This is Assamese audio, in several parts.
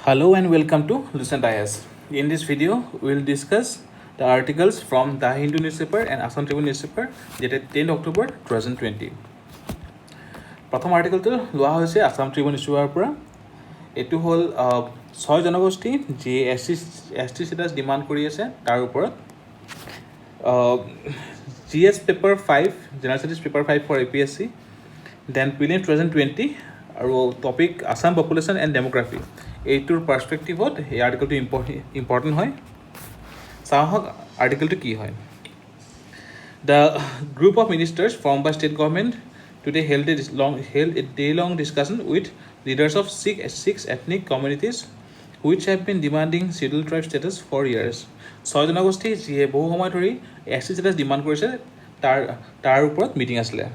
Hello and welcome to Lucent IS. In this video, we will discuss the articles from The Hindu newspaper and Assam Tribune newspaper dated 10 October 2020. প্ৰথম আৰ্টিকেলটো লোৱা হৈছে আসাম ট্ৰিবিউন নিউজপেপাৰৰ পৰা। এইটো হ'ল 6 জনগোষ্ঠী যিয়ে এছ টি ষ্টেটাছ ডিমাণ্ড কৰি আছে তাৰ ওপৰত। GS paper 5 general studies paper 5 for APSC, then prelim 2020 আৰু topic Assam population and demography. এইটোৰ পাৰ্সপেক্টিভত এই আৰ্টিকেলটো ইম্পৰ্টেণ্ট হয়। চাওঁ আহক আৰ্টিকেলটো কি হয়। The group of ministers formed by state government today held a day-long discussion with leaders of six ethnic communities which have been demanding scheduled tribe status for years. 6 জনগোষ্ঠী যিয়ে বহু সময় ধৰি SC status ডিমাণ্ড কৰিছে তাৰ ওপৰত মিটিং আছিলে।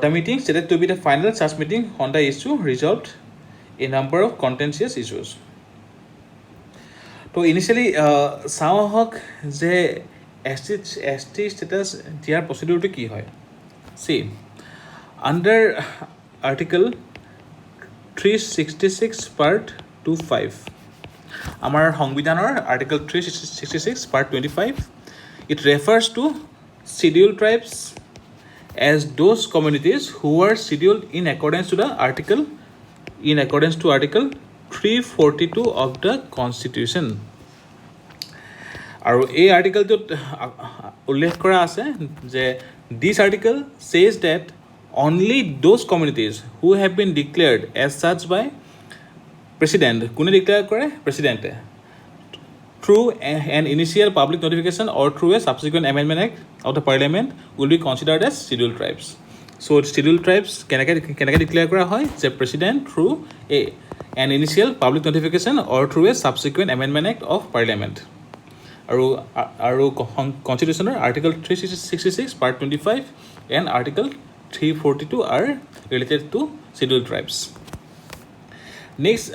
The meeting stated to be the final such meeting on the issue resolved a number of contentious issues. তো ইনিচিয়েলি চাওঁ আহক যে ST status দিয়াৰ প্ৰচিডিউৰটো কি হয়। See, under Article 366 Part 25, আমাৰ সংবিধানৰ Article 366 Part 25, it refers to scheduled tribes as those communities who are scheduled in accordance to Article 342 of the Constitution. আৰু এই আৰ্টিকেলটোত উল্লেখ কৰা আছে যে this article says that only those communities who have been declared as such by president, কোনে ডিক্লেয়াৰ কৰে? প্ৰেচিডেণ্টে, through an initial public notification or through a subsequent amendment act of the parliament will be considered as scheduled tribes. So scheduled tribes কেনেকৈ ডিক্লেয়াৰ কৰা হয়? যে president through an initial public notification or through a subsequent amendment act of parliament. আৰু কনষ্টিটিউশ্যনৰ Article 366 Part 25 and Article 342 are related to scheduled tribes. Next,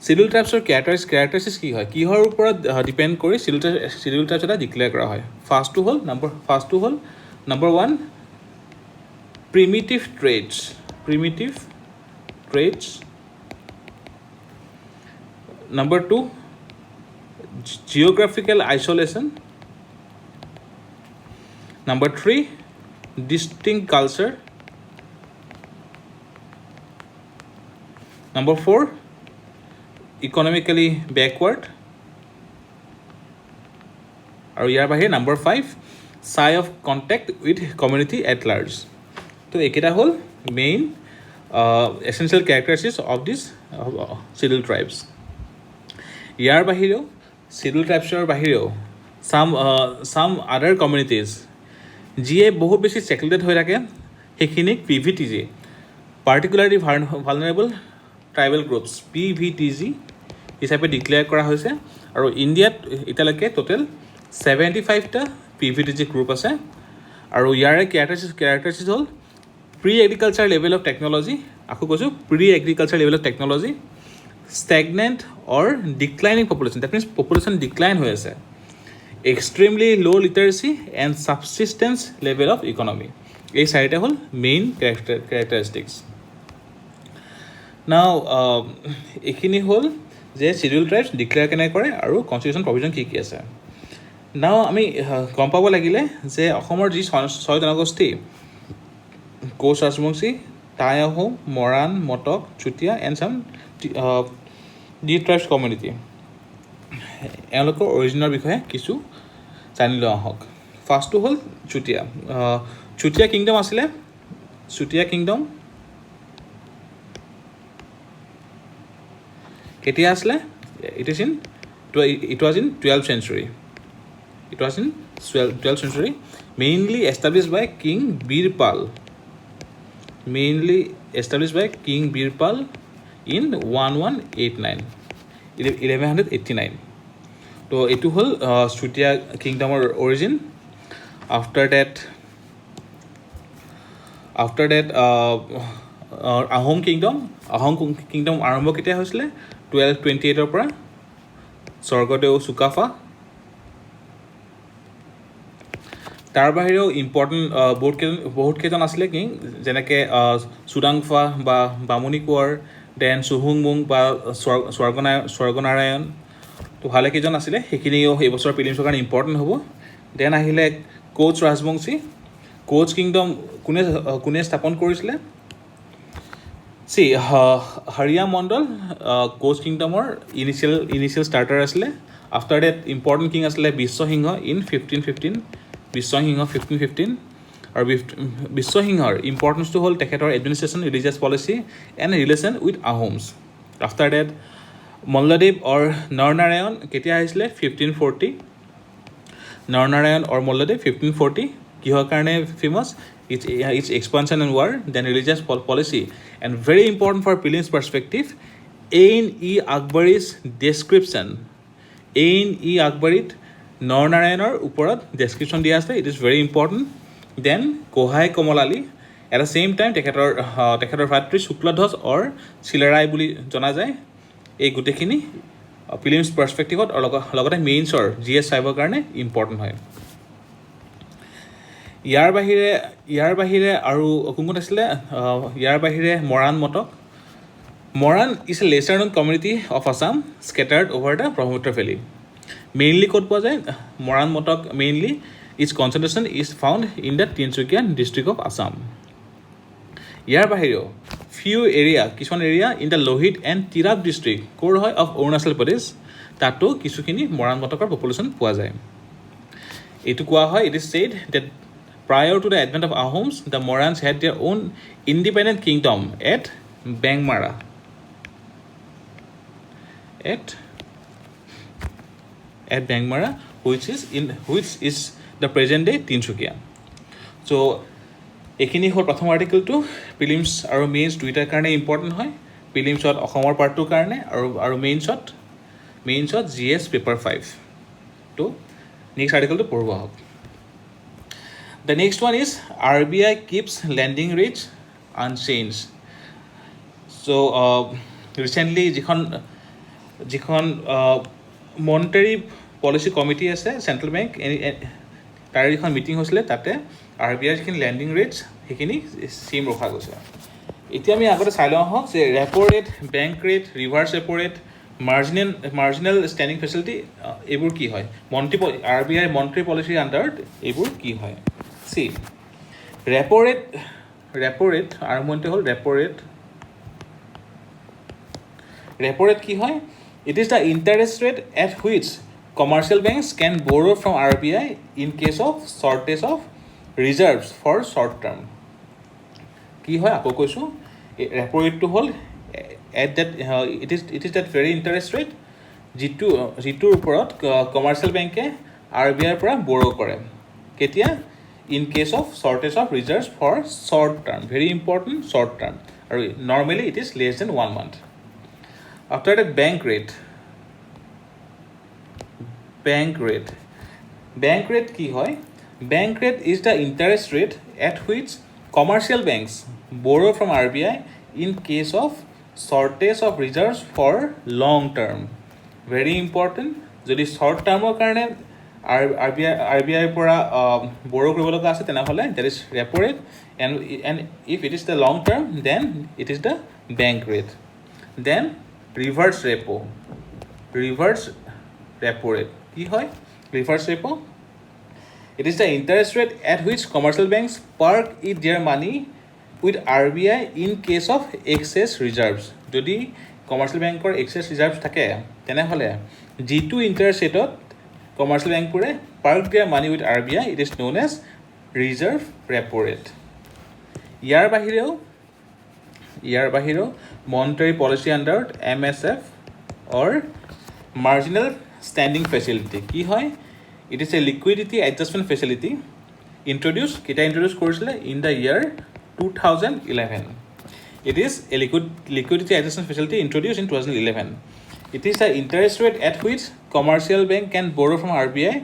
scheduled tribes characteristics কি হয়, কিহৰ ওপৰত ডিপেণ্ড কৰি scheduled tribes এটা ডিক্লেয়াৰ কৰা হয়। ফাৰ্ষ্টটো হ'ল number 1, primitive traits. Number 2, geographical isolation. Number 3, distinct culture. Number 4, economically backward. আৰু ইয়াৰ বাহিৰে number 5, shy of contact with community at large. তো এইকেইটা হ'ল main essential characteristics of this scheduled tribes. ইয়াৰ বাহিৰেও scheduled tribesৰ বাহিৰেও some other communities যিয়ে বহুত বেছি ছেকুলেটেড হৈ থাকে সেইখিনিক PVTG, particularly vulnerable tribal groups, PVTG হিচাপে ডিক্লেয়াৰ কৰা হৈছে। আৰু ইণ্ডিয়াত এতিয়ালৈকে টোটেল 75টা PVTG গ্ৰুপ আছে। আৰু ইয়াৰে কেৰেক্টাৰিষ্টিক্স হ'ল pre agriculture level of technology, আকৌ কৈছোঁ pre agriculture level of technology, stagnant or declining population, that means population decline হৈ আছে, extremely low literacy and subsistence level of economy. এই চাৰিটা হ'ল মেইন characteristics. Now এইখিনি হ'ল যে scheduled tribes ডিক্লেয়াৰ কেনেকৈ কৰে আৰু কনষ্টিটিউশ্যন প্ৰভিজন কি আছে। Now আমি গম পাব লাগিলে যে অসমৰ যি 6 জনগোষ্ঠী কোচ ৰাজবংশী, টাই আহোম, মৰাণ, মটক, চুতীয়া এণ্ড চাম ডি ট্ৰাইবছ কমিউনিটি, এওঁলোকৰ অৰিজিনৰ বিষয়ে কিছু জানি লোৱা আহক। ফাৰ্ষ্টটো হ'ল চুতীয়া কিংডম আছিলে। চুতীয়া কিংডম কেতিয়া আছিলে? It was in 12th century. Mainly established by King Birpal. In 1189. তো এইটো হ'ল চুতীয়া কিংডমৰ origin. After that Ahom kingdom আৰম্ভ কেতিয়া হৈছিলে? 1228 পৰা। স্বৰ্গদেউ চুকাফা। তাৰ বাহিৰেও ইম্পৰ্টেণ্ট বহুত কেইজন আছিলে কিং, যেনেকৈ চুডাংফা বা বামুণী কোঁৱৰ, দেন সুহুং মুং বা স্বৰ্গনাৰায়ণ তো ভালেকেইজন আছিলে সেইখিনিও এইবছৰ প্ৰিলিমছৰ কাৰণে ইম্পৰ্টেণ্ট হ'ব দেন আহিলে কোচ ৰাজবংশী কোচ কিংডম কোনে স্থাপন কৰিছিলে চি হৰিয়া মণ্ডল কোচ কিংডমৰ ইনিচিয়েল ষ্টাৰ্টাৰ আছিলে আফটাৰ ডেট ইম্পৰ্টেণ্ট কিং আছিলে বিশ্বসিংহ ইন 1515 বিশ্বসিংহ 1515 আৰু বিশ্বসিংহৰ ইম্পৰ্টেঞ্চটো হ'ল তেখেতৰ administration religious policy and relation with Ahoms after that Malladev or Naranarayan কেতিয়া আহিছিলে 1540 নৰনাৰায়ণ অৰ মল্লদেৱ 1540 কিহৰ কাৰণে famous its expansion and war then religious policy and very important for prelims perspective Ain e Akbari's description Ain e আকবৰীত নৰনাৰায়ণৰ ওপৰত ডেছক্ৰিপশ্যন দিয়া আছে it is very important then Gohain Kamal Ali at the same time তেখেতৰ ভাতৃ শুক্লধ্বজ অৰ চিলাৰাই বুলি জনা যায় এই গোটেইখিনি প্ৰিলিমছ পাৰ্চপেক্টিভত লগতে মেইনছৰ GS চাইবৰ কাৰণে ইম্পৰ্টেণ্ট হয় ইয়াৰ বাহিৰে আৰু কোন আছিলে ইয়াৰ বাহিৰে Moran Motok Moran is a lesser known community of Assam scattered over the Brahmaputra valley mainly ক'ত পোৱা যায় Moran Motok mainly its concentration is found in the Tinsukia district of Assam ইয়াৰ বাহিৰেও ফিউ এৰিয়া কিছুমান area in the Lohit and Tirap district ক'ৰ হয় অফ অৰুণাচল প্ৰদেশ তাতো কিছুখিনি মৰাণ মটকৰ পপুলেশ্যন পোৱা যায় এইটো কোৱা হয় it is said that prior to the advent of Ahoms, the Morans had their own independent kingdom at Bangmara. At Bangmara, which is the present day Tinsukia. So, এইখিনি হ'ল প্ৰথম আৰ্টিকেলটো প্ৰিলিমছ আৰু মেইনছ দুইটাৰ কাৰণে ইম্পৰ্টেণ্ট হয় প্ৰিলিমছত অসমৰ পাৰ্টটোৰ কাৰণে আৰু মেইনছত GS পেপাৰ 5 তো নেক্সট আৰ্টিকেলটো পঢ়োৱা হওক The next one is RBI keeps lending rates unchanged. So recently যিখন মনিটাৰী পলিচি কমিটি আছে চেণ্ট্ৰেল বেংক তাৰ যিখন মিটিং হৈছিলে তাতে RBI যিখিনি লেণ্ডিং ৰেটছ সেইখিনি ছেইম ৰখা গৈছে এতিয়া আমি আগতে চাই লওঁ হওক যে repo rate bank rate reverse repo rate marginal standing facility এইবোৰ কি হয় RBI মনিটাৰী পলিচিৰ আণ্ডাৰত এইবোৰ কি হয় চি ৰেপো ৰেট আৰম্ভণিতে হ'ল ৰেপো ৰেট কি হয় it is the interest rate at which commercial banks can borrow from RBI in case of shortage of reserves for short term কি হয় আকৌ কৈছোঁ ৰেপো ৰেটটো হ'ল at that it is that very interest rate যিটোৰ ওপৰত কমাৰ্চিয়েল বেংকে RBIৰ পৰা বৰো কৰে কেতিয়া in case of shortage of reserves for short term very important short term or normally it is less than 1 month after that bank rate ki hoy bank rate is the interest rate at which commercial banks borrow from RBI in case of shortage of reserves for long term very important jodi short term or karone RBI পৰা borrow কৰিব লগা আছে তেনেহ'লে that is repo rate and if it is the long term then it is the bank rate then reverse repo rate কি হয় reverse repo it is the interest rate at which commercial banks park their money with RBI in case of excess reserves যদি কমাৰ্চিয়েল বেংকৰ excess reserves থাকে তেনেহ'লে যিটো ইণ্টাৰেষ্ট ৰেটত commercial bank pure park their money with RBI it is known as reserve repo rate ইয়াৰ বাহিৰেও monetary policy under MSF or marginal standing facility কি হয় it is a liquidity adjustment facility introduced কৰিছিলে in the year 2011 it is a liquidity adjustment facility introduced in 2011 it is the interest rate at which commercial bank can borrow from RBI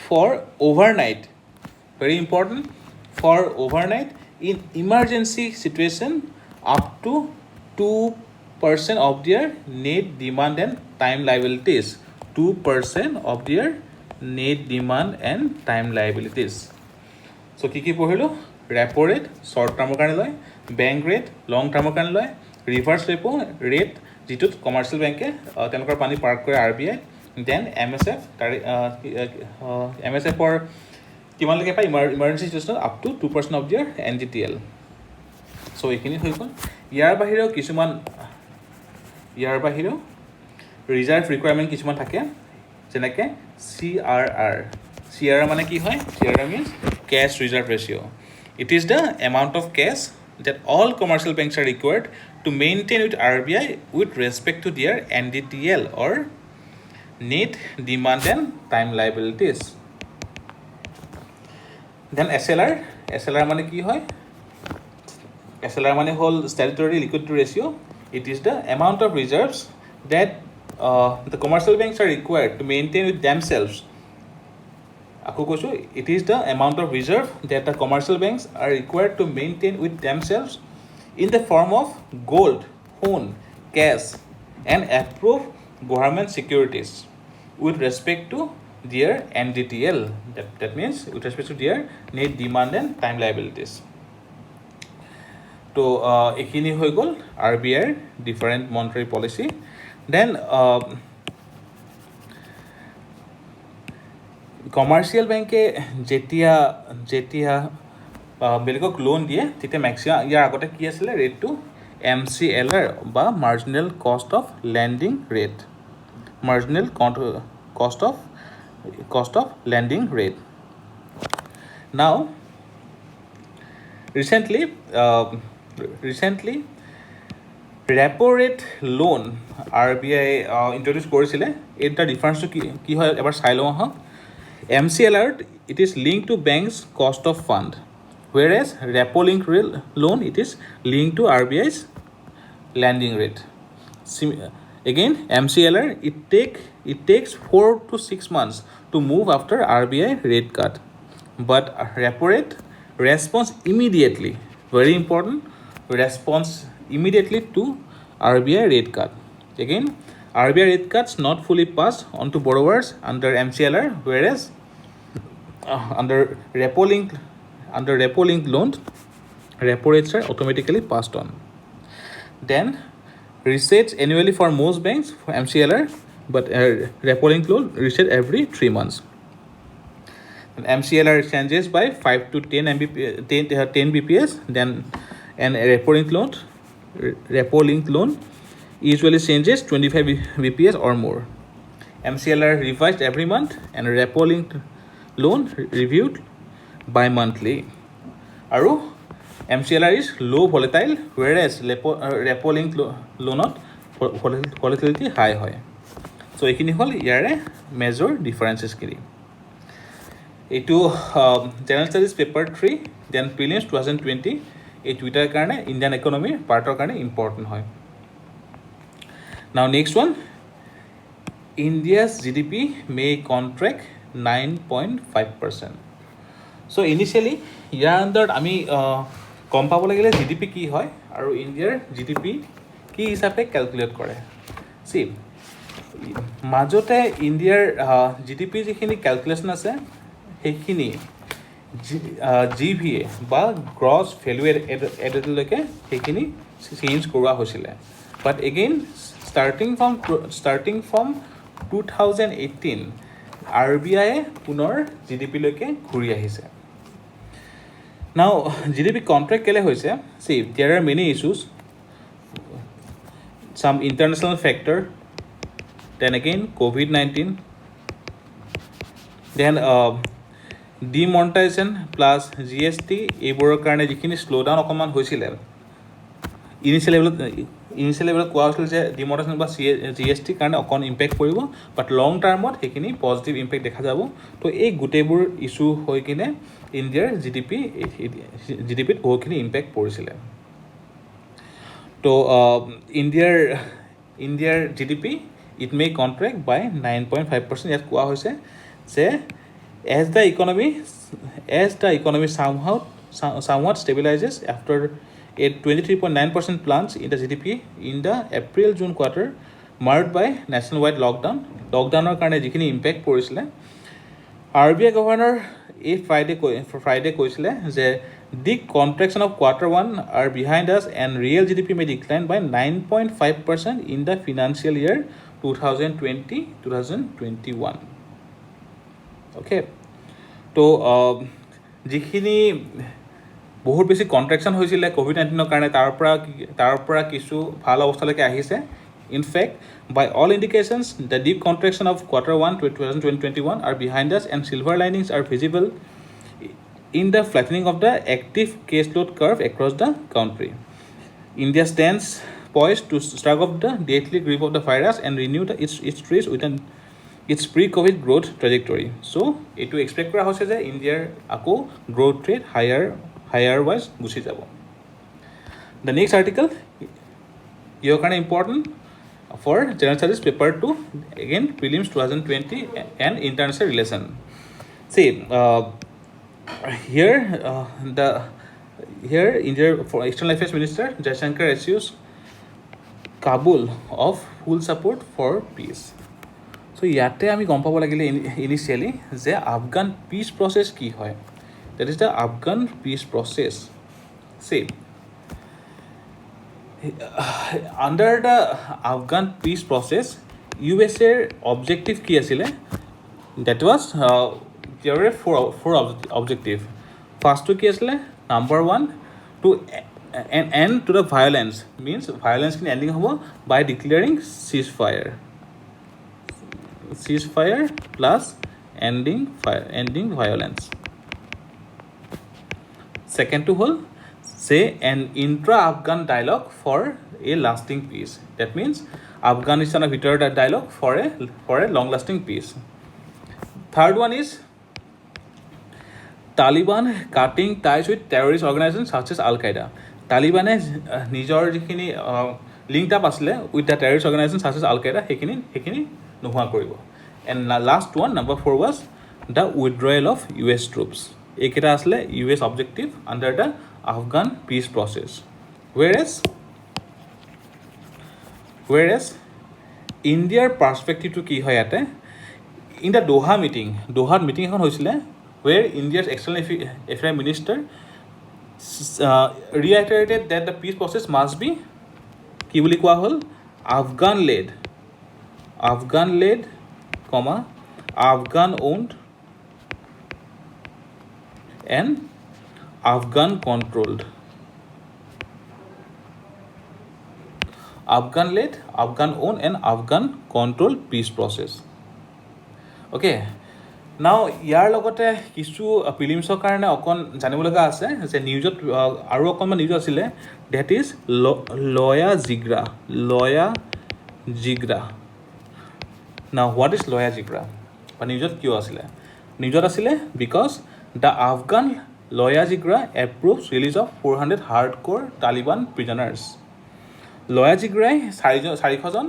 for overnight very important for overnight in emergency situation up to 2% of their net demand and time liabilities 2% of their net demand and time liabilities so কি পঢ়িলো repo rate short term কাৰণে লয় bank rate long term কাৰণে লয় ৰিভাৰ্ছ ৰেপো ৰেট যিটোত কমাৰ্চিয়েল বেংকে তেওঁলোকৰ পানী পাৰ্ক কৰে RBI, দেন MSF তাৰে MSFৰ কিমানলৈকে পায় ইমাৰ্জেঞ্চি চিটুৱেশ্যনত আপ টু 2% অফ দিয়াৰ NDTL। চ' এইখিনি হৈ গ'ল। ইয়াৰ বাহিৰেও ৰিজাৰ্ভ ৰিকুৱাৰমেণ্ট কিছুমান থাকে, যেনেকৈ CRR মানে কি হয়? CRR means cash reserve ratio'. It is the amount of cash that all commercial banks are required to maintain with RBI with respect to their NDTL or net demand and time liabilities. Then SLR মানে কি হয়? SLR মানে হ'ল statutory liquidity ratio. It is the amount of reserves that the commercial banks are required to maintain with themselves. আকৌ কৈছোঁ, it is the amount of reserve that the commercial banks are required to maintain with themselves in the form of gold, bond, cash, and approved government securities with respect to their NDTL. That means with respect to their net demand and time liabilities. তো এইখিনি হৈ গ'ল RBIৰ different monetary policy. Then commercial বেংকে যেতিয়া বেলেগক লোন দিয়ে তেতিয়া মেক্সিমাম ইয়াৰ আগতে কি আছিলে ৰেটটো? MCLR বা marginal cost of lending rate, marginal cost of lending rate. Now recently repo rate loan RBI introduce কৰিছিলে। এই দুটা ডিফাৰেঞ্চটো কি হয় এবাৰ চাই লওঁ আহক। MCLR it is linked to banks cost of fund, whereas repo link loan it is linked to RBI's lending rate. Again MCLR it takes 4 to 6 months to move after RBI rate cut, but repo rate responds immediately, very important, responds immediately to RBI rate cut. Again RBI rate cuts not fully passed on to borrowers under MCLR, whereas under repo link loans, repo rates are automatically passed on. Then resets annually for most banks for MCLR, but repo link loan reset every 3 months. And MCLR changes by 5 to 10 BPS. Then and repo link loan usually changes 25 BPS or more. MCLR revised every month and repo linked loan reviewed bi-monthly. Aru MCLR is low volatile, whereas repo linked loanot volatility high hoy. So এইখিনি হ'ল ইয়াৰে মেজৰ ডিফাৰেঞ্চেছখিনি। এইটো general studies paper 3 then prelims 2020 এই টুইটাৰ কাৰণে ইণ্ডিয়ান ইকনমিৰ পাৰ্টৰ কাৰণে ইম্পৰ্টেণ্ট হয়। Now next one, India's GDP may contract 9.5%. So initially ইয়াৰ আণ্ডাৰত আমি গম পাব লাগিলে GDP কি হয় আৰু ইণ্ডিয়াৰ GDP কি হিচাপে কেলকুলেট কৰে। চি মাজতে ইণ্ডিয়াৰ GDP যিখিনি কেলকুলেশ্যন আছে সেইখিনি GVA বা গ্ৰছ ভেলু এডেডলৈকে সেইখিনি চেঞ্জ কৰোৱা হৈছিলে। বাট এগেইন starting from 2018 RBI পুনৰ GDP-লৈকে ঘূৰি আহিছে। Now GDP contract কেলে হৈছে? See, there are many issues, some international factor, then again COVID-19, then demonetization plus GST এইবোৰৰ কাৰণে যিখিনি শ্ল'ডাউন অকণমান হৈছিলে ইনিচিয়েল লেভেলত কোৱা হৈছিল যে ডিমনেটাইজেশ্যন বা GST কাৰণে অকণ ইম্পেক্ট পৰিব, বাট লং টাৰ্মত সেইখিনি পজিটিভ ইম্পেক্ট দেখা যাব। তো এই গোটেইবোৰ ইছ্যু হৈ কিনে ইণ্ডিয়াৰ GDPত বহুতখিনি ইম্পেক্ট পৰিছিলে। তো ইণ্ডিয়াৰ GDP ইট মে কণ্ট্ৰেক্ট বাই 9.5%। ইয়াত কোৱা হৈছে যে as the economy somewhat stabilizes after a 23.9% plunge in the GDP in the April-June quarter marked by nationwide lockdownৰ কাৰণে যিখিনি ইম্পেক্ট পৰিছিলে RBI গভৰ্ণৰ এই ফ্ৰাইডে কৈছিলে যে The contraction of Q1 are behind us, and real GDP may decline by 9.5% in the financial year 2020-2021. Okay, তো যিখিনি বহুত বেছি কণ্ট্ৰেকশ্যন হৈছিলে COVID-19 কাৰণে তাৰ পৰা কিছু ভাল অৱস্থালৈকে আহিছে. In fact by all indications the deep contraction of Q1 2021 are behind us, and silver linings are visible in the flattening of the active caseload curve across the country. India stands poised to shrug off the deadly grip of the virus and renew its race with its pre-COVID growth trajectory. So, এইটো এক্সপেক্ট কৰা হৈছে যে ইণ্ডিয়াৰ আকৌ গ্ৰ'থ ৰেট হায়াৰ ৱাইজ গুচি যাব. The next article, your kind of important for General Studies Paper 2, again prelims 2020 and international relation. See, here India for External Affairs Minister Jaishankar assures Kabul of full support for peace. So ইয়াতে আমি গম পাব লাগিলে ইনিচিয়েলি যে আফগান পিচ প্ৰচেছ কি হয়. That is the Afghan peace process. See, under the Afghan peace process, USA objective কি আছিলে? That was there were four objective. First to কি আছিলে? Number 1, to an end to the violence, means violence can ending হ'ব by declaring ceasefire plus ending violence. Second to hold, say an intra-Afghan dialogue for a lasting peace. That means Afghanistan ভিতৰত a dialogue for a long-lasting peace. Third one is Taliban cutting ties with terrorist organizations such as Al-Qaeda. Taliban নিজৰ যিখিনি লিংক আপ আছিলে with the terrorist organizations such as Al-Qaeda সেইখিনি নোহোৱা কৰিব. And last one, number 4, was the withdrawal of US troops. এইকেইটা আসলে US objective under the Afghan peace process. Whereas India's perspective to কি হয় ইয়াতে, in the Doha meeting এখন হৈছিলে where India's external affairs minister reiterated that the peace process must be কি বুলি কোৱা হ'ল Afghan led, Afghan owned and Afghan controlled. Afghan led, Afghan owned and Afghan controlled peace process. Okay, now ইয়াৰ লগতে কিছু প্ৰিলিমছৰ কাৰণে অকণ জানিব লগা আছে যে নিউজত আৰু অকণমান নিউজ আছিলে, that is Loya Jigra. Now what is Loya Jigra? বা নিউজত কিয় আছিলে? নিউজত আছিলে because the Afghan Loya Jigra approves release of 400 hardcore Taliban prisoners. Loya Jigraই 400জন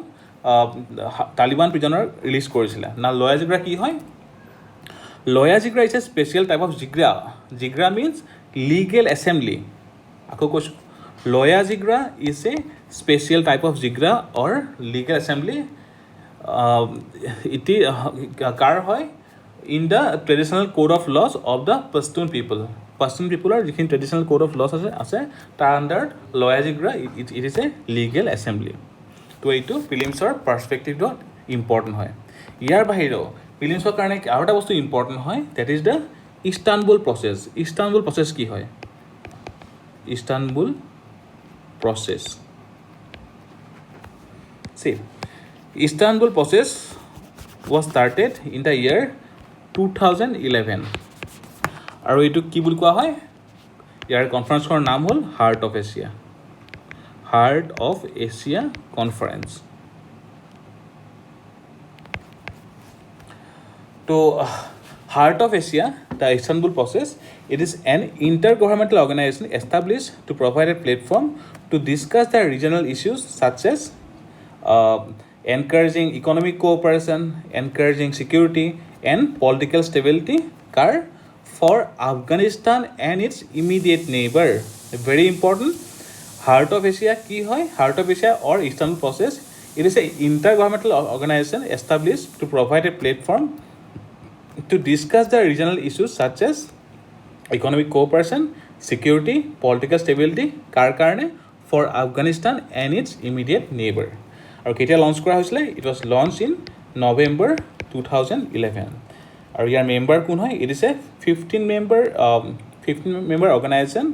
Taliban prisoner release কৰিছিলে. না Loya Jigra কি হয়? Loya Jigra is a special type of Jigra. Jigra means legal assembly. আকৌ কৈছোঁ, Loya Jigra is a special type of Jigra or legal assembly. এটি কাৰ হয় in the traditional code of laws of the Pashtun people. Pashtun people are যিখিনি traditional code of laws আছে তাৰ under Loya Jigra it is a legal assembly. তো এইটো প্ৰিলিমছৰ পাৰ্সপেক্টিভত ইম্পৰ্টেণ্ট হয়. ইয়াৰ বাহিৰেও প্ৰিলিমছৰ কাৰণে আৰু এটা বস্তু ইম্পৰ্টেণ্ট হয়, that is the Istanbul process. Istanbul process কি হয়? Istanbul process. See, Istanbul process was started in the year 2011. আৰু এইটো কি বুলি কোৱা হয়? ইয়াৰ কনফাৰেন্সৰ নাম হ'ল Heart of Asia Conference. তো Heart of Asia, the Istanbul process, it is an intergovernmental organization established to provide a platform to discuss the regional issues such as encouraging economic cooperation, encouraging security and political stability for Afghanistan and its immediate neighbor. Very important. Heart of Asia কি হয়? Heart of Asia or Istanbul process, it is an intergovernmental organization established to provide a platform to discuss the regional issues such as economic cooperation, security, political stability, কাৰ কাৰণে for Afghanistan and its immediate neighbor. আৰু কেতিয়া লঞ্চ কৰা হৈছিলে? It was launched in November 2011. আৰু ইয়াৰ মেম্বাৰ কোন হয়? It is a 15 member organization.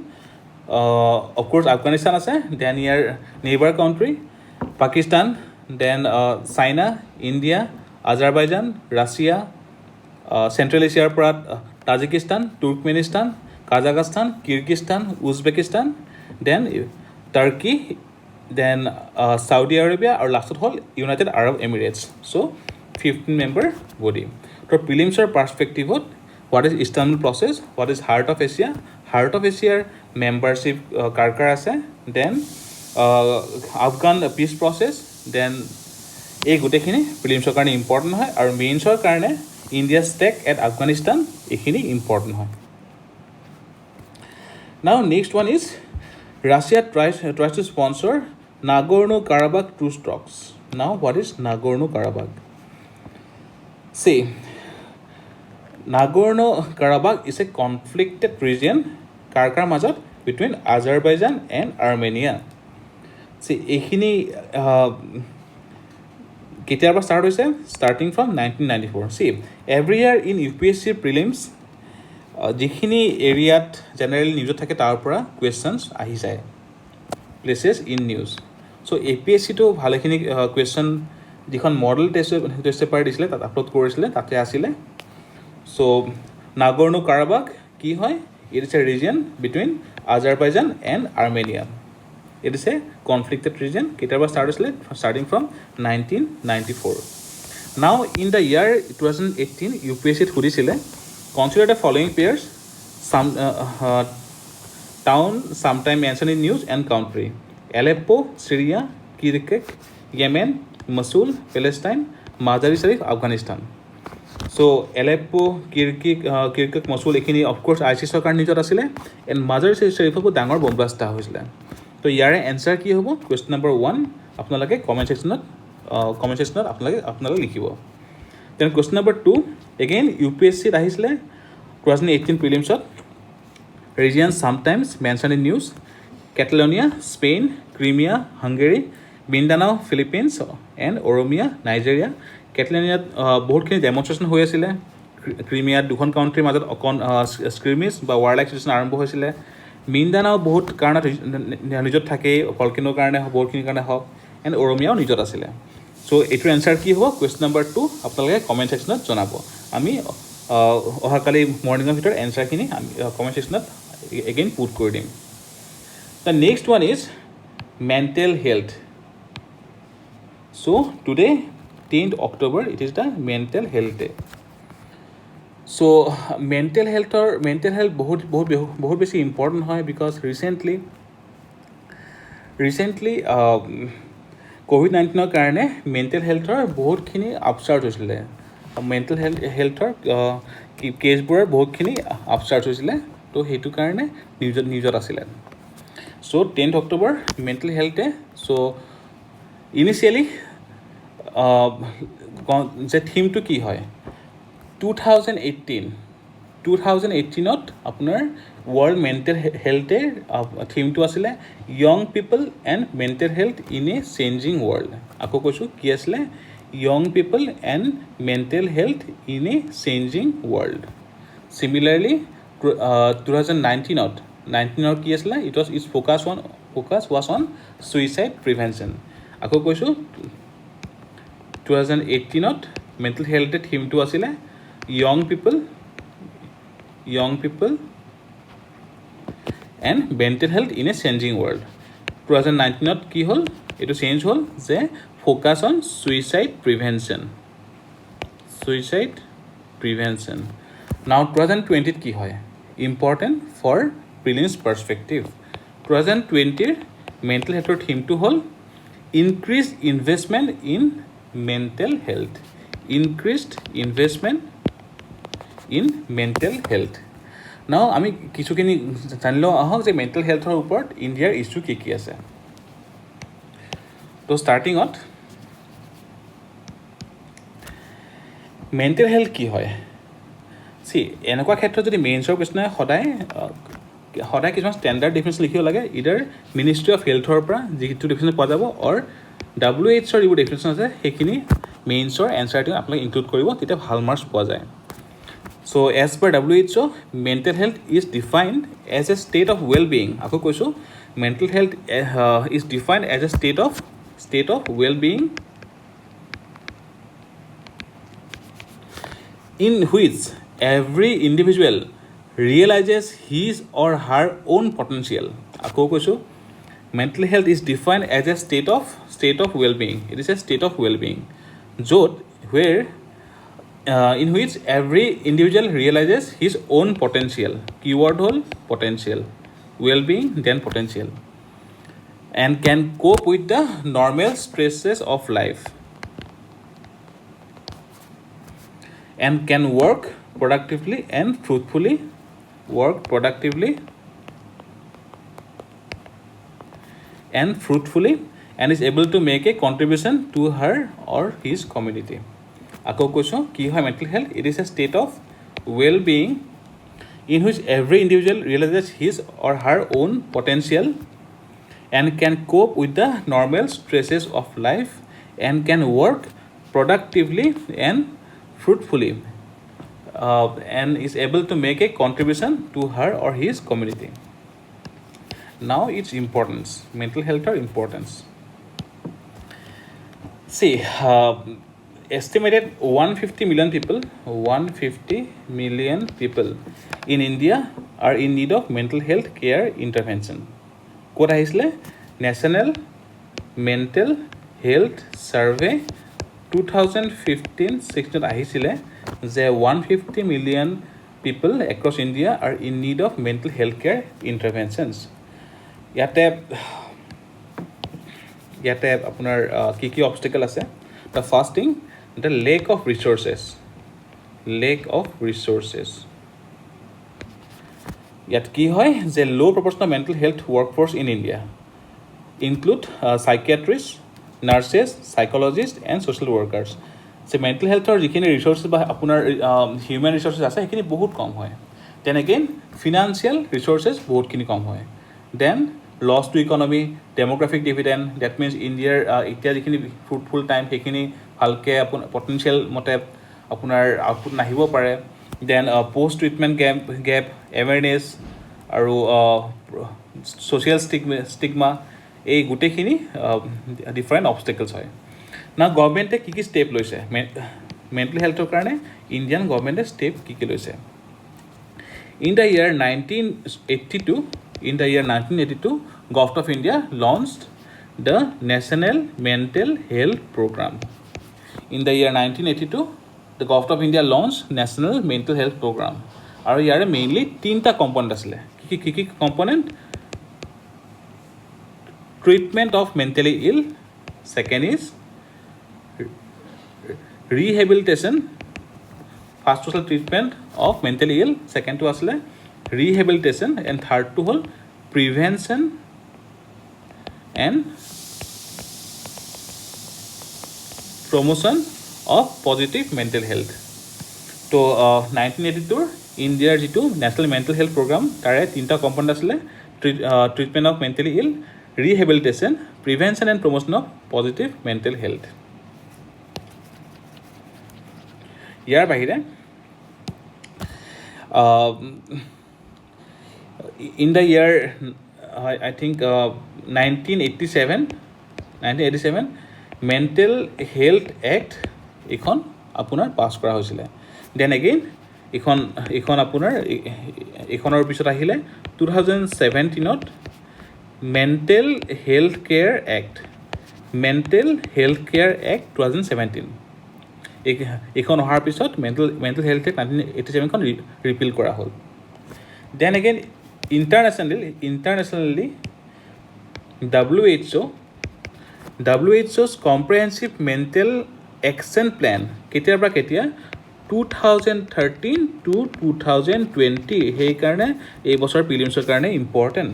Of course, Afghanistan আছে, then ইয়াৰ neighbor country, Pakistan, then China, India, Azerbaijan, Russia, Central Asia পৰা Tajikistan, Turkmenistan, Kazakhstan, Kyrgyzstan, Uzbekistan, then Turkey, then Saudi Arabia, আৰু লাষ্টত হ'ল United Arab Emirates. So 15 member body. তো প্ৰিলিমছৰ পাৰ্সপেক্টিভত what is Istanbul process, what is Heart of Asia, Heart of Asia membership কাৰ আছে, then Afghan peace process, then এই গোটেইখিনি প্ৰিলিমছৰ কাৰণে ইম্পৰ্টেণ্ট হয় আৰু মেইনছৰ কাৰণে ইণ্ডিয়া ষ্টেক এট আফগানিস্তান এইখিনি ইম্পৰ্টেণ্ট হয়। Now next one is Russia tries to sponsor Nagorno-Karabakh truce talks. Now what is Nagorno-Karabakh? See, Nagorno-Karabakh is a conflicted region কাৰ মাজত between Azerbaijan and Armenia. See, এইখিনি কেতিয়াৰ পৰা ষ্টাৰ্ট হৈছে? Starting from 1994. See, every year in UPSC prelims যিখিনি এৰিয়াত জেনেৰেলি নিউজত থাকে তাৰ পৰা কুৱেশ্যনছ আহি যায়, প্লেচেছ ইন নিউজ। চ' APSCটো ভালেখিনি কুৱেশ্যন যিখন মডেল টেষ্ট পেপাৰ দিছিলে তাত আপলোড কৰিছিলে, তাতে আছিলে। চ' Nagorno-Karabakh কি হয়? It is a region between Azerbaijan and Armenia. It is a conflicted region. কেতিয়াৰ পৰা ষ্টাৰ্ট হৈছিলে? Starting from 1994. Now in the year 2018 UPSCত সুধিছিলে consider the following pairs, some town sometime mentioned in news and country: Aleppo, Syria, Kirkuk, Yemen, Mosul, Palestine, Mazar-i-Sharif, Afghanistan. So Aleppo, Kirkuk, Mosul এইখিনি of course ISIS কাৰণে নিউজত আছিলে, and Mazar-i-Sharifত ডাঙৰ বম ব্লাষ্ট হৈছিলে। তো ইয়াৰে এনসাৰ কি হ'ব? কুৱেশ্যন নম্বৰ 1 আপোনালোকে কমেণ্ট ছেকশ্যনত আপোনালোকে লিখিব। দেন কুৱেশ্যন নম্বৰ 2 এগেইন UPSCত আহিছিলে 2018 প্ৰিলিমছত, region sometimes mention in news: Catalonia, Spain, Crimea, Hungary, Mindanao, Philippines, and Oromia, Nigeria. কেটালোনিয়াত বহুতখিনি ডেমনষ্ট্ৰেশ্যন হৈ আছিলে, ক্ৰিমিয়াত দুখন কাউণ্ট্ৰিৰ মাজত অকণ স্ক্ৰিমিছ বা ৱাৰলাইক চিটুৱেশ্যন আৰম্ভ হৈছিলে। মিণ্ডানাও বহুত কাৰণত নিজত থাকেই, ভলকেনোৰ কাৰণে হওক, বহুতখিনিৰ কাৰণে হওক, এণ্ড অৰমিয়াও নিজত আছিলে। চ' এইটোৰ এনচাৰ কি হ'ব? কুৱেশ্যন নম্বৰ 2 আপোনালোকে কমেণ্ট ছেকশ্যনত জনাব। আমি অহাকালি মৰ্ণিঙৰ ভিতৰত এনচাৰখিনি আমি কমেণ্ট ছেকশ্যনত এগেইন পুট কৰি দিম। The next one is mental health. So' today 10th October it is the mental health day. So' mental health বহুত বেছি ইম্পৰ্টেণ্ট হয়, বিকজ ৰিচেণ্টলি COVID-19 কাৰণে মেণ্টেল হেল্থৰ বহুতখিনি আপচাৰ্জ হৈছিলে, মেণ্টেল হেল্থৰ কেছবোৰৰ বহুতখিনি আপচাৰ্জ হৈছিলে। তো সেইটো কাৰণে নিউজত আছিলে। So' 10th October mental health day. So' initially যে থিমটো কি হয়? 2018ত আপোনাৰ ৱৰ্ল্ড মেণ্টেল হেল্থ ডে থিমটো আছিলে young people and mental health in a changing world. আকৌ কৈছোঁ কি আছিলে? Young people and mental health in a changing world. Similarly 2019ত কি আছিলে? Its focus was on suicide prevention. আকৌ কৈছোঁ 2018ত মেণ্টেল হেল্থ ডে থিমটো আছিলে young people and mental health in a changing world. 2019ত কি হ'ল? এইটো চেঞ্জ হ'ল যে ফ'কাছ অন ছুইচাইড প্ৰিভেনশ্যন। নাও 2020ত কি হয়? Important for prelims perspective. 2020ৰ মেণ্টেল হেল্থৰ থিমটো হ'ল increase investment in mental health. Now আমি কিছুখিনি জানি লওঁ আহক যে মেণ্টেল হেল্থৰ ওপৰত ইণ্ডিয়াৰ ইছ্যু কি আছে। তো ষ্টাৰ্টিঙত মেণ্টেল হেল্থ কি হয়? এনেকুৱা ক্ষেত্ৰত যদি মেইনছৰ কুৱেশ্যনে সদায় সদায় কিছুমান ষ্টেণ্ডাৰ্ড ডেফিনেশ্যন লিখিব লাগে ইডাৰ মিনিষ্ট্ৰী অফ হেল্থৰ পৰা যিটো ডেফিনেশ্যন পোৱা যাব অৰ WHOৰ যিবোৰ ডেফিনেশ্যন আছে সেইখিনি মেইনছৰ এনচাৰটো আপোনালোকে ইনক্লুড কৰিব তেতিয়া ভাল মাৰ্কছ পোৱা যায় so' as per WHO mental health is defined as a state of well being আকৌ কৈছোঁ mental health is defined as a state of well being in which every individual realizes his or her own potential. আকৌ কৈছোঁ mental health is defined as a state of well-being. It is a state of well-being. য'ত where in which every individual realizes his own potential. Keyword হ'ল potential. Well-being then potential. And can cope with the normal stresses of life. And can work productively and fruitfully and is able to make a contribution to her or his community. আকৌ কৈছোঁ কি হয় mental health? It is a state of well-being in which every individual realizes his or her own potential and can cope with the normal stresses of life and can work productively and fruitfully and is able to make a contribution to her or his community. Now its importance, mental health or importance. See, estimated 150 million people in India are in need of mental health care intervention. ক'ত আহিছিলে? National Mental Health Survey 2015-16 আহিছিলে যে 150 million people across India are in need of mental health care interventions. ইয়াতে আপোনাৰ কি obstacle আছে? The first thing, the lack of resources. ইয়াত কি হয় যে low proportion of mental health workforce in India include psychiatrists, nurses, psychologists and social workers. So mental healthৰ যিখিনি ৰিচোৰ্চেছ বা আপোনাৰ হিউমেন ৰিচোৰ্চেছ আছে সেইখিনি বহুত কম হয় দেন এগেইন ফিনান্সিয়েল ৰিচোৰ্চেছ বহুতখিনি কম হয় then loss to economy demographic dividend that means ইণ্ডিয়াৰ এতিয়া যিখিনি ফ্ৰুটফুল টাইম সেইখিনি ভালকৈ আপোনাৰ পটেঞ্চিয়েল মতে আপোনাৰ আউটপুট নাহিব পাৰে then post treatment gap awareness আৰু ছ'চিয়েল ষ্টিগমা এই গোটেইখিনি ডিফাৰেণ্ট অবষ্টেকলছ হয় না গভৰ্ণমেণ্টে কি ষ্টেপ লৈছে মেণ্টেল হেল্থৰ কাৰণে ইণ্ডিয়ান গভৰ্ণমেণ্টে ষ্টেপ কি লৈছে in the year 1982 government of India launched the national mental health programme in the year 1982 the government of India launch national mental health programme আৰু ইয়াৰে মেইনলি 3টা কম্পনেণ্ট আছিলে কি component treatment of mentally ill, second is rehabilitation, first was treatment of mentally ill, second to asle rehabilitation and third to whole prevention and promotion of positive mental health. So 1982 India's national mental health program tare 3টা component asle treatment of mentally ill, rehabilitation, prevention and promotion of positive mental health. ইয়াৰ বাহিৰে in the year I think 1987 Mental Health Act এখন আপোনাৰ পাছ কৰা হৈছিলে দেন এগেইন এখন আপোনাৰ এখনৰ পিছত আহিলে 2017ত Mental Health Care Act 2017 এখন অহাৰ পিছত মেণ্টেল হেল্থ এক্ট 1987খন ৰিপিল কৰা হ'ল then again internationally WHO's comprehensive mental action plan কেতিয়াৰ পৰা কেতিয়া 2013 to 2020 সেইকাৰণে এই বছৰ প্ৰিলিমছৰ কাৰণে ইম্পৰ্টেণ্ট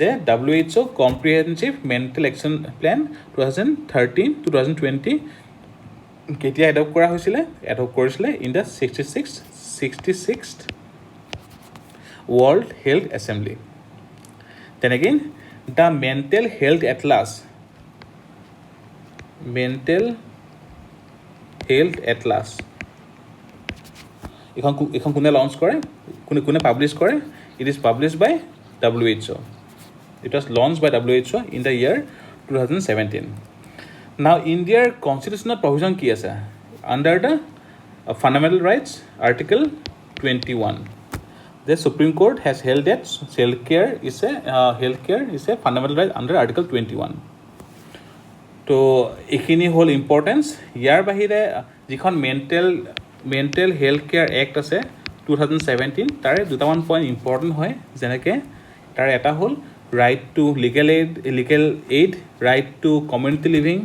যে WHO comprehensive mental action plan 2013 to 2020 কেতিয়া এডপ্ট কৰা হৈছিলে এডপ্ট কৰিছিলে in the 66th World Health Assembly Then again, the Mental Health Atlas. Mental Health Atlas. এখন কোনে লঞ্চ কৰে, কোনে পাব্লিছ কৰে? It is published by WHO. It was launched by WHO in the year 2017. Now, India's constitutional provision কি আছে? Under the Fundamental Rights, Article 21. The Supreme Court has held that healthcare is a fundamental right under Article 21. তো এইখিনি হ'ল ইম্পৰ্টেঞ্চ। ইয়াৰ বাহিৰে যিখন মেণ্টেল হেল্থ কেয়াৰ এক্ট আছে 2017, তাৰে দুটামান পইণ্ট ইম্পৰ্টেণ্ট হয়। যেনেকৈ তাৰ এটা হ'ল right to legal aid, right to community living,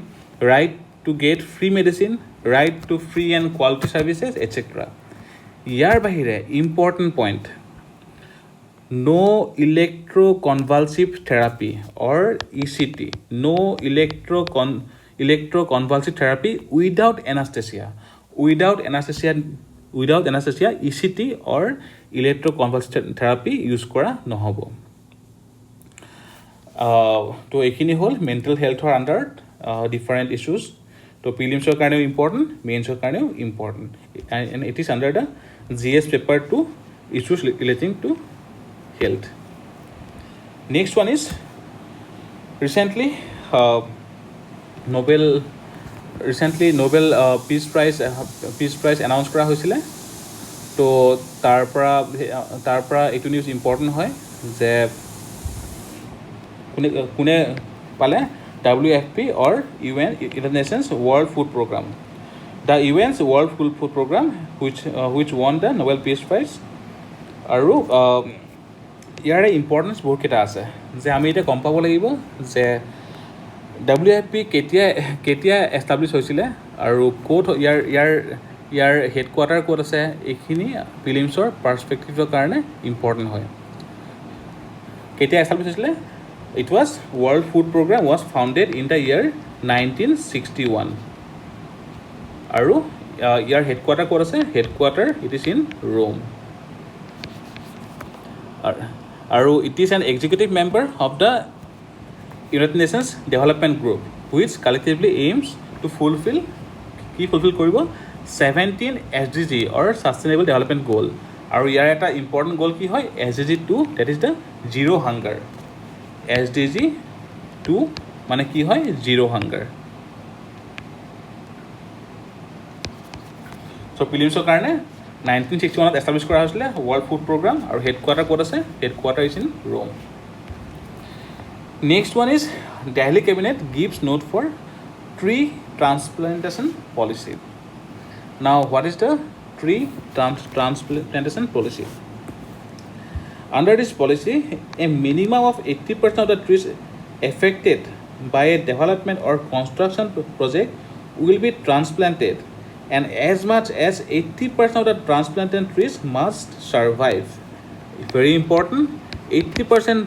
right to get free medicine, right to free and quality services etcetera. ইয়াৰ বাহিৰে important point, no electroconvulsive therapy or ECT, no electroconvulsive therapy without anesthesia, ECT or electroconvulsive therapy use কৰা নহ'ব। তো এইখিনি হ'ল মেণ্টেল হেল্থৰ আণ্ডাৰত ডিফাৰেণ্ট ইছ্যুজ। তো প্ৰিলিমছৰ কাৰণেও ইম্পৰ্টেণ্ট, মেইনছৰ কাৰণেও important, and it is under the GS paper 2 issues relating to health. Next one is recently Nobel Peace Prize announce কৰা হৈছিলে। তো তাৰ পৰা এইটো নিউজ ইম্পৰ্টেণ্ট হয় যে কোনে পালে? WFP or UN, United Nations World Food Program. The UN's World Food Program which won the Nobel Peace Prize. আৰু ইয়াৰে ইম্পৰ্টেঞ্চ বহুত কেইটা আছে যে আমি এতিয়া গম পাব লাগিব যে WFP কেতিয়া এষ্টাব্লিছ হৈছিলে আৰু ক'ত ইয়াৰ হেডকোৱাৰ্টাৰ ক'ত আছে। এইখিনি প্ৰিলিমছৰ পাৰ্চপেক্টিভৰ কাৰণে ইম্পৰ্টেণ্ট হয়। কেতিয়া এষ্টাব্লিছ হৈছিলে? It was World Food Program was founded in the year 1961. আৰু ইয়াৰ হেডকোৱাৰ্টাৰ ক'ত আছে? Headquarter it is in Rome. আৰু it is an executive member of the United Nations Development Group which collectively aims to fulfil কৰিব 17 SDG অৰ ছাষ্টেইনেবল ডেভেলপমেণ্ট গ'ল। আৰু ইয়াৰ এটা ইম্পৰ্টেণ্ট গ'ল কি হয়? SDG 2, that is the zero' hunger. SDG 2 মানে কি হয়? Zero' hunger. চ' প্ৰিলিমছৰ কাৰণে 1961 এষ্টাব্লিছ কৰা হৈছিলে ৱৰ্ল্ড ফুড প্ৰগ্ৰাম, আৰু হেডকোৱাৰ্টাৰ ক'ত আছে? Headquarter is in Rome. Next one is Delhi Cabinet gives note for tree transplantation policy. Now, what is the tree transplantation policy? Under this policy, a minimum of 80% of the trees affected by a development or construction project will be transplanted, and as much as 80% of the transplanted trees must survive. Very important, 80%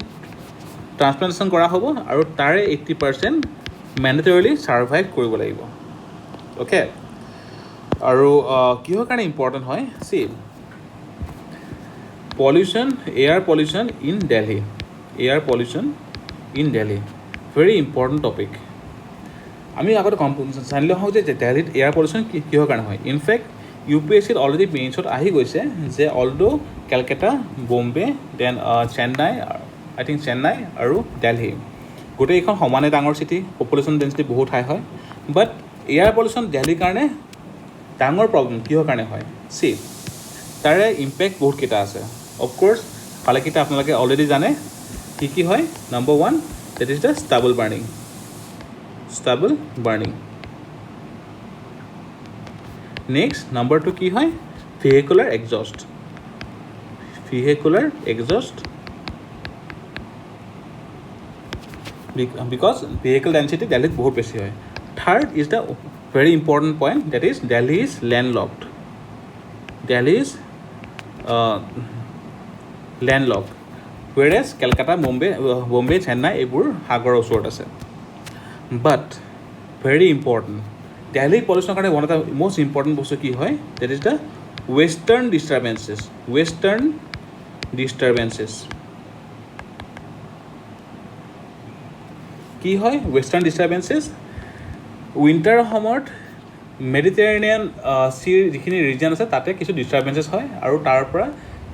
transplantation কৰা হ'ব আৰু তাৰে 80% মেণ্ডেটৰিলি ছাৰ্ভাইভ কৰিব লাগিব। অ'কে, আৰু কিহৰ কাৰণে ইম্পৰ্টেণ্ট হয়? C, air pollution in Delhi, very important topic. আমি আগতে জানিলে হওঁ যে দেলহিত এয়াৰ পলিউশ্যন কিহৰ কাৰণে হয়। ইনফেক্ট UPSCত অলৰেডি মেইনছত আহি গৈছে যে অলদো কেলকাতা, বম্বে, দেন চেন্নাই আৰু দেলহি গোটেইখন সমানে ডাঙৰ চিটি, পপুলেশ্যন ডেঞ্চিটি বহুত হাই হয়। বাট এয়াৰ পলিউশ্যন দেলহিৰ কাৰণে ডাঙৰ প্ৰব্লেম কিহৰ কাৰণে হয়? চি, তাৰে ইম্পেক্ট বহুত কেইটা আছে। অফক'ৰ্ছ ভালেকেইটা আপোনালোকে অলৰেডি জানে কি হয়। Number 1, that is the stubble burning. Next number 2 কি হয়? Vehicular exhaust, because vehicle density দেলহিত বহুত বেছি হয়। Third is the very important point, that is Delhi is landlocked, whereas Calcutta, Bombay, Chennai এইবোৰ সাগৰৰ ওচৰত আছে। বাট ভেৰি ইম্পৰ্টেণ্ট, দেলহি পলিউশ্যনৰ কাৰণে one of the most important বস্তু কি হয়? That is the western disturbances. কি হয় ৱেষ্টাৰ্ণ ডিষ্টাৰ্বেঞ্চেছ উইণ্টাৰ সময়ত মেডিটেৰেনিয়ান চিৰ যিখিনি ৰিজন আছে তাতে কিছু ডিষ্টাৰ্বেঞ্চেছ হয় আৰু তাৰ পৰা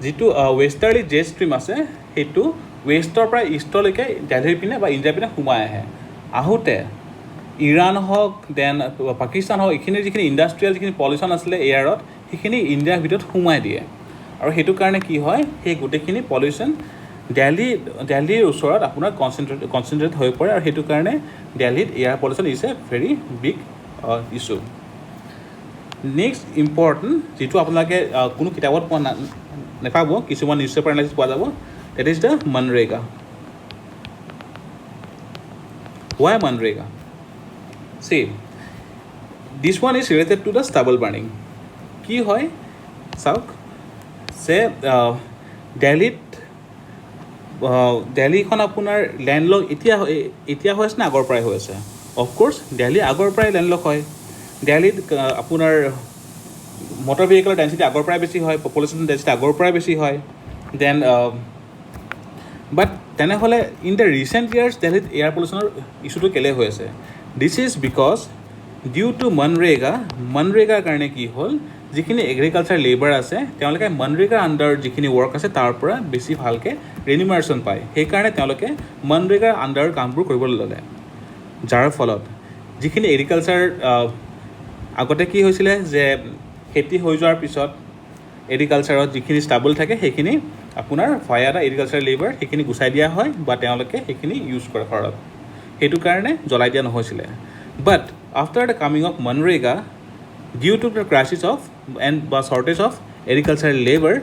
যিটো ৱেষ্টাৰ্লি জেট ষ্ট্ৰীম আছে সেইটো ৱেষ্টৰ পৰা ইষ্টলৈকে দিল্লীৰ পিনে বা ইণ্ডিয়াৰ পিনে সোমাই আহে আহোঁতে ইৰাণ হওক দেন পাকিস্তান হওক এইখিনি যিখিনি ইণ্ডাষ্ট্ৰিয়েল যিখিনি পলিউশ্যন আছিলে এয়াৰত সেইখিনি ইণ্ডিয়াৰ ভিতৰত সোমাই দিয়ে আৰু সেইটো কাৰণে কি হয় সেই গোটেইখিনি পলিউশ্যন দিল্লীৰ ওচৰত আপোনাৰ কনচেনট্ৰেট হৈ পৰে আৰু সেইটো কাৰণে দিল্লীত air pollution is a very big issue next important যিটো আপোনালোকে কোনো কিতাপত পোৱা নাপাব কিছুমান নিউজ পেপাৰ এনালাইচিছ পোৱা যাব that is the MNREGA why MNREGA see this one is related to the stubble burning কি হয় চাওক যে দিল্লীখন আপোনাৰ লেণ্ডলক এতিয়া হৈ আছে নে আগৰ পৰাই হৈ আছে অফক'ৰ্ছ দিল্লী আগৰ পৰাই লেণ্ডলক হয় দিল্লীত আপোনাৰ মটৰ ভেহিকেলৰ ডেঞ্চিটি আগৰ পৰাই বেছি হয় পপুলেশ্যন ডেঞ্চিটি আগৰ পৰাই বেছি হয় দেন বাট তেনেহ'লে ইন দ্য ৰিচেণ্ট ইয়াৰ্ছ দিল্লীত এয়াৰ পলিউশ্যনৰ ইছ্যুটো কেলৈ হৈ আছে this is because due to মনৰেগাৰ কাৰণে কি হ'ল যিখিনি এগ্ৰিকালচাৰ লেবাৰ আছে তেওঁলোকে মনৰেগাৰ আণ্ডাৰ যিখিনি ৱৰ্ক আছে তাৰ পৰা বেছি ভালকৈ ৰেনিমাৰেশ্যন পায় সেইকাৰণে তেওঁলোকে মনৰেগাৰ আণ্ডাৰ কামবোৰ কৰিবলৈ ল'লে যাৰ ফলত যিখিনি এগ্ৰিকালচাৰ আগতে কি হৈছিলে যে খেতি হৈ যোৱাৰ পিছত এগ্ৰিকালচাৰত যিখিনি ষ্টাবল থাকে সেইখিনি আপোনাৰ ভায়া এটা এগ্ৰিকালচাৰ লেবাৰ সেইখিনি গুচাই দিয়া হয় বা তেওঁলোকে সেইখিনি ইউজ কৰে ঘৰত সেইটো কাৰণে জ্বলাই দিয়া নহৈছিলে but after the coming of MNREGA due to the crisis of বা শ্বৰ্টেজ অফ এগ্ৰিকালচাৰ লেবাৰ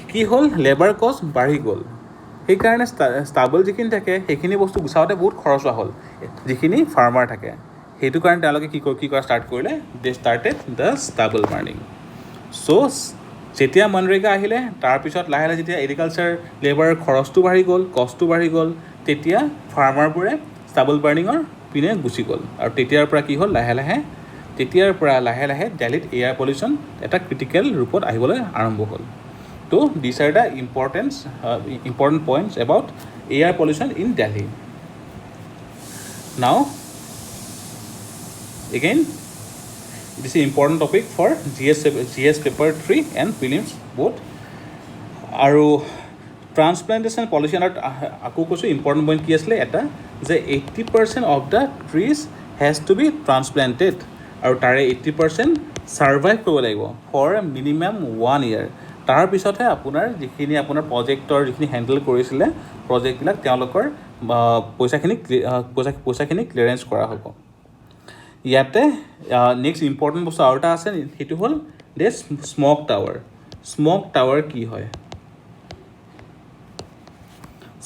কি হ'ল লেবাৰ কষ্ট বাঢ়ি গ'ল সেইকাৰণে ষ্টাবল যিখিনি থাকে সেইখিনি বস্তু গুচাওঁতে বহুত খৰচ হোৱা হ'ল যিখিনি ফাৰ্মাৰ থাকে সেইটো কাৰণে তেওঁলোকে কি কৰা ষ্টাৰ্ট কৰিলে দে ষ্টাৰ্টেড দ্য ষ্টাবল বাৰ্ণিং চ' যেতিয়া মনৰেগা আহিলে তাৰপিছত লাহে লাহে যেতিয়া এগ্ৰিকালচাৰ লেবাৰৰ খৰচটো বাঢ়ি গ'ল কষ্টটো বাঢ়ি গ'ল তেতিয়া ফাৰ্মাৰবোৰে ষ্টাবল বাৰ্ণিঙৰ পিনে গুচি গ'ল আৰু তেতিয়াৰ পৰা কি হ'ল লাহে লাহে দিল্লীত এয়াৰ পলিউশ্যন এটা ক্ৰিটিকেল ৰূপত আহিবলৈ আৰম্ভ হ'ল তো this are the important points about air pollution in Delhi now again this is important topic for GS paper 3 and prelims both আৰু ট্ৰান্সপ্লান্টেশ্যন পলিচি আণ্ডাৰত আকৌ কৈছোঁ ইম্পৰ্টেণ্ট পইণ্ট কি আছিলে এটা যে 80% of the trees has to be transplanted আৰু তাৰে 80% ছাৰ্ভাইভ কৰিব লাগিব ফৰ মিনিমাম 1 year তাৰপিছতহে আপোনাৰ যিখিনি আপোনাৰ প্ৰজেক্টৰ যিখিনি হেণ্ডেল কৰিছিলে প্ৰজেক্টবিলাক তেওঁলোকৰ পইচাখিনি ক্লিয়াৰেঞ্চ কৰা হ'ব ইয়াতে নেক্সট ইম্পৰ্টেণ্ট বস্তু আৰু এটা আছে সেইটো হ'ল দে স্মক টাৱাৰ কি হয়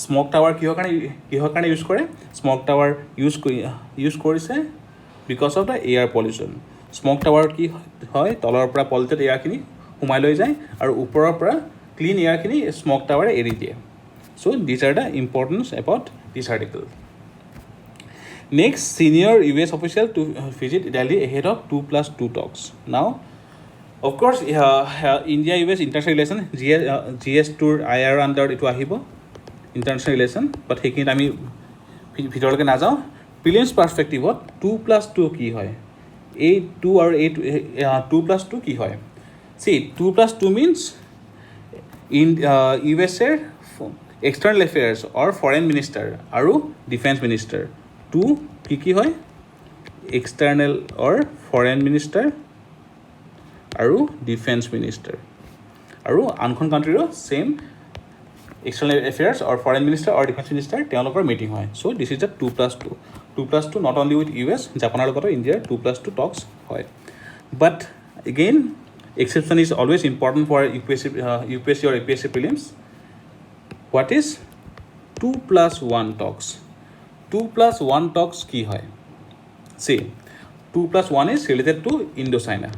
স্মক টাৱাৰ কিহৰ কাৰণে ইউজ কৰে স্মক টাৱাৰ ইউজ কৰিছে because of the air pollution smoke tower কি হয় তলৰ পৰা পলিউটেড এয়াৰখিনি সোমাই লৈ যায় আৰু ওপৰৰ পৰা ক্লিন এয়াৰখিনি স্মক টাৱাৰে এৰি দিয়ে so' this are the importance about this article Next, senior US official to visit Delhi ahead of 2+2 talks. Now, of course, India-US international relation, GS2 IR under it আহিব international relation, but সেইখিনিত আমি ভিতৰলৈকে নাযাওঁ প্ৰিলিমছ পাৰ্সপেক্টিভত 2+2 কি হয় এই 2 আৰু এই 2+2 কি হয় see 2+2 means in USA external affairs or foreign minister আৰু defense minister টু কি হয় এক্সটাৰ্নেল অৰ ফৰেইন মিনিষ্টাৰ আৰু ডিফেন্স মিনিষ্টাৰ আৰু আনখন কাণ্ট্ৰিৰো same external affairs or foreign minister or defence minister তেওঁলোকৰ মিটিং হয় so' this is the 2+2 not only with US জাপানৰ লগতো ইণ্ডিয়াৰ 2+2 টক্স হয় but again exception is always important for UPSC or APSC prelims what is 2+1 talks 2+1 talks কি হয় see 2+1 is related to Indochina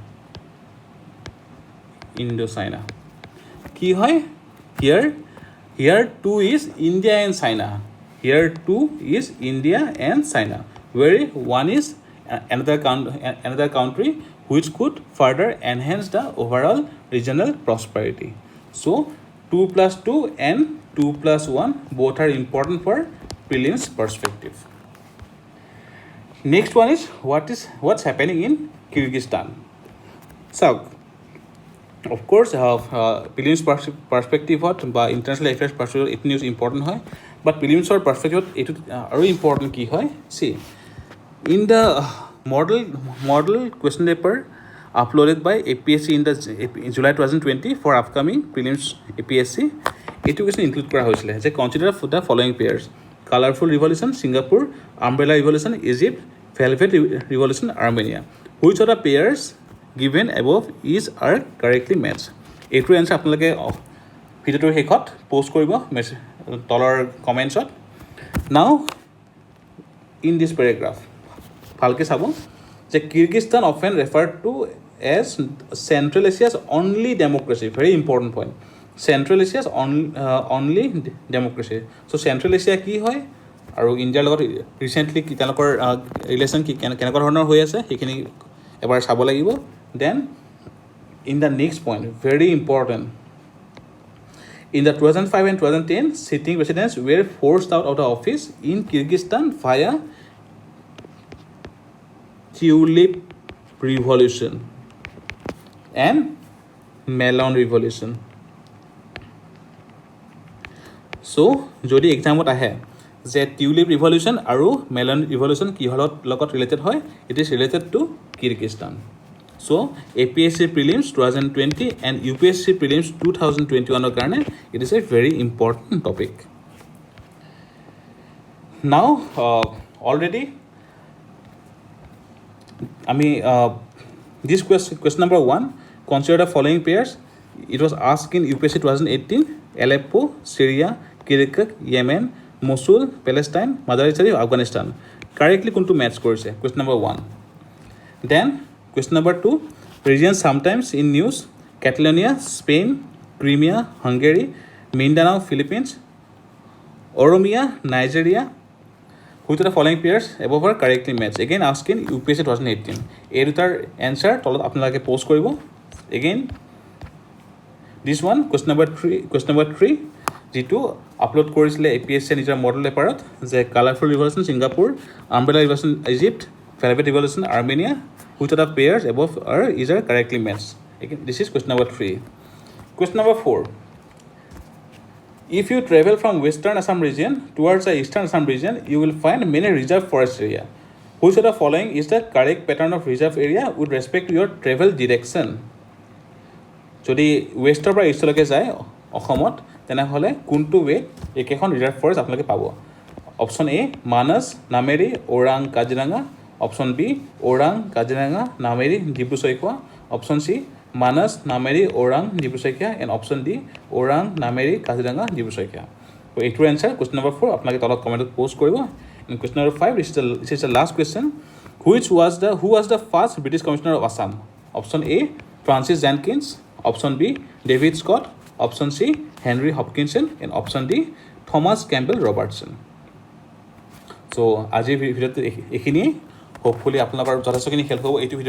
কি হয় here 2 is India and China here 2 is India and China where 1 is another country which could further enhance the overall regional prosperity so 2+2 and 2+1 both are important for prelims perspective. Next one is what's happening in Kyrgyzstan. So, of course, prelims perspective বা international affairs perspective it news important হয়, but prelims perspective it are important কি হয়. See, in the model question paper uploaded by APSC in the July 2020 for upcoming prelims APSC, এইটো question include কৰা হৈছিলে যে consider the following pairs: colorful revolution Singapore, umbrella revolution Egypt, velvet revolution Armenia. Which of the pairs given above is are correctly matched? এইটোৰ এনসাৰ আপোনালোকে ভিডিঅ'টোৰ শেষত পোষ্ট কৰিব তলৰ কমেণ্টছত. নাও ইন দিছ পেৰাগ্ৰাফ ভালকৈ চাব যে Kyrgyzstan often referred to as Central Asia's only democracy. Very important point. Central Asia's only democracy. So Central Asia কি হয় আৰু ইণ্ডিয়াৰ লগত ৰিচেণ্টলি তেওঁলোকৰ ৰিলেশ্যন কি কেনেকুৱা ধৰণৰ হৈ আছে সেইখিনি এবাৰ চাব লাগিব. Then in the next point, very important, in the 2005 and 2010 sitting presidents were forced out of the office in Kyrgyzstan via tulip revolution and melon revolution. So যদি এক্সামত আহে যে টিউলিপ ৰিভলিউশ্যন আৰু মেলন ৰিভলিউশ্যন কিহৰ লগত ৰিলেটেড হয়, it is related two Kyrgyzstan. So APSC prelims 2020 and UPSC prelims 2021 কাৰণে it is a very important topic. Now already this question number 1, consider the following pairs. It was asked in UPSC 2018: Aleppo, Syria, Kirkuk, Yemen, Mosul, Palestine, Mazar-e-Sharif, Afghanistan. Correctly kuntu match কৰিছে question number 1. Then question number 2, regions sometimes in news: Catalonia, Spain, Crimea, Hungary, Mindanao, Philippines, Oromia, Nigeria. Which of the following pairs above are correctly matched? Again asked in UPSC 2018. এই দুটাৰ answer তলত আপোনালোকে পোষ্ট কৰিব. Again this one question number 3 যিটো আপলোড কৰিছিলে APSC নিজৰ মডেল পেপাৰত যে colourful revolution Singapore, umbrella revolution Egypt, velvet revolution Armenia. Which of the pairs above are correctly matched? Again, this is question number 3. Question number 4. If you travel from Western Assam region towards the Eastern Assam region, you will find many reserve forest area. Which of the following is the correct pattern of reserve area with respect to your travel direction? যদি ৱেষ্টৰ পৰা ইষ্টলৈকে যায় অসমত তেনেহ'লে কোনটো ৱে একেখন ৰিজাৰ্ভ ফৰেষ্ট আপোনালোকে পাব? Option A Manas, Nameri, Orang, Kaziranga. Option B Orang, Kaziranga, Nameri, Dibru Saikhowa. Option C Manas, Nameri, Orang, Dibru Saikhowa. And option D Orang, Nameri, Kaziranga, Dibru Saikhowa. তো এইটোৰ এনচাৰ কুৱেশ্যন নম্বৰ 4 আপোনালোকে তলত কমেণ্টত পোষ্ট কৰিব. And question number 5, this is the last question. Who was the first British Commissioner of Assam? Option A Francis Jenkins, option B David Scott, option C Henry Hopkinson, and option D Thomas Campbell Robertson. So আজিৰ ভিডিঅ'টো এইখিনিয়ে. হোপফুলি আপোনালোকৰ যথেষ্টখিনি হেল্প হ'ব এইটো ভিডিঅ'